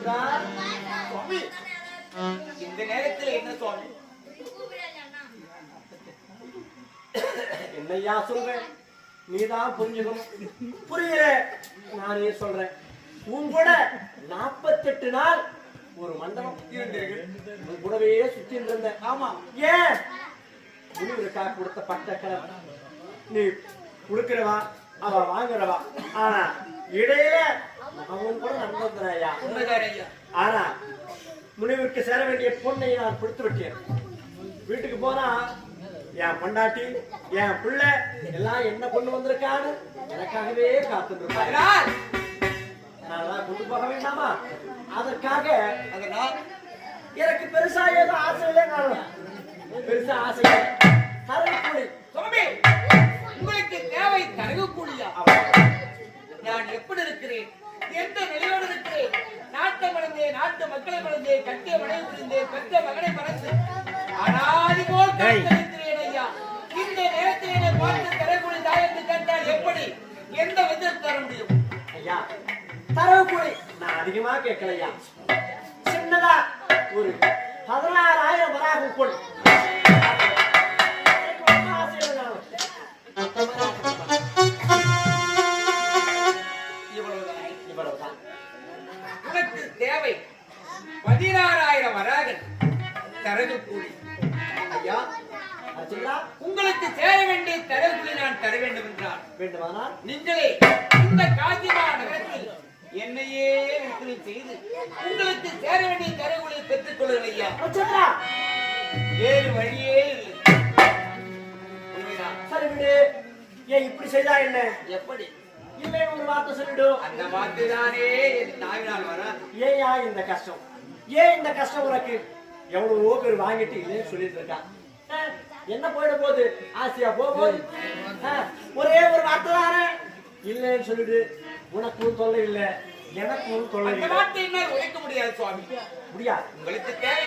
சுவாமி இந்த நேரத்தில் என்ன சுவாமி? என்னையா சொல்றேன், நீதான் புரிஞ்சுக்கணும். புரியல நானே சொல்றேன். உன் கூட 48 நாள் ஒரு மண்டபம் உன் கூடவே சுத்தி இருந்தேன். ஆமா, ஏன் முனிவருக்கா கொடுத்த பட்டக்கலை நீ கொடுக்கிறவா அவ வாங்குறவா. ஆனா இடையில அவன் கூட நடந்துறாயா. ஆனா முனிவருக்கு சேர வேண்டிய பொண்ணை நான் கொடுத்து விட்டேன். வீட்டுக்கு போனா என் பொண்டாட்டி என் பிள்ளை எல்லாம் என்ன கொண்டு வந்திருக்கான்னு எனக்காகவே காத்துட்டு நான் கொண்டு போக வேண்டாமா? அதற்காக எனக்கு பெருசா ஏதோ ஆசை இல்லை. பெருசா ஆசை தரகக்கூலி. உங்களுக்கு தேவை தரகக்கூலியா? நான் எப்படி இருக்கிறேன், எந்த நிலையோடு இருக்கிறேன்? நாட்டை மறந்தேன், நாட்டு மக்களை மறந்தேன், கட்டிய மனைவி புரிந்தேன், பெற்ற மகனை மறந்து அனாதி போல் இருக்கிறேன் ஐயா. இந்த நேரத்தில் என்னை பார்த்து தரகக்கூலி தாய் என்று கேட்டால் எப்படி, எந்த விதத்தில் தர முடியும் ஐயா? தரகக்கூலி நான் அதிகமா கேட்கலையா, சின்னதா ஒரு 16,000 வராக கொள். உனக்கு தேவை 16,000 வராகன் தரகக்கூலி. ஐயா உங்களுக்கு சேர வேண்டிய தரகக்கூலி நான் தர வேண்டும் என்றால் வேண்டுமானால் நீங்களே இந்த காஞ்சிமா நகரத்தில் என்னையே விற்பனை செய்து உங்களுக்கு சேர வேண்டிய தரகக்கூலியை பெற்றுக் கொள்ளுங்கள் ஐயா. வேறு வழியே இல்லை. சரி விடு. ஏன் இப்படி செய்தா என்ன? எப்படி இல்லை ஒரு வார்த்தை சொல்லிடு. அந்த வார்த்தை தானே என் தாயினால் வர. ஏயா இந்த கஷ்டம்? ஏன் இந்த கஷ்டம் உனக்கு? எவ்வளவோ பேர் வாங்கிட்டு இல்லைன்னு சொல்லிட்டு இருக்கா. என்ன போயிட போகுது? ஆசையா போகுது. ஒரே ஒரு வார்த்தை தானே இல்லைன்னு சொல்லிடு. உனக்கும் தொல்லை இல்லை, எனக்கும் தொல்லை இல்லை. வார்த்தை உழைக்க முடியாது சுவாமி. முடியாது. உங்களுக்கு தேவை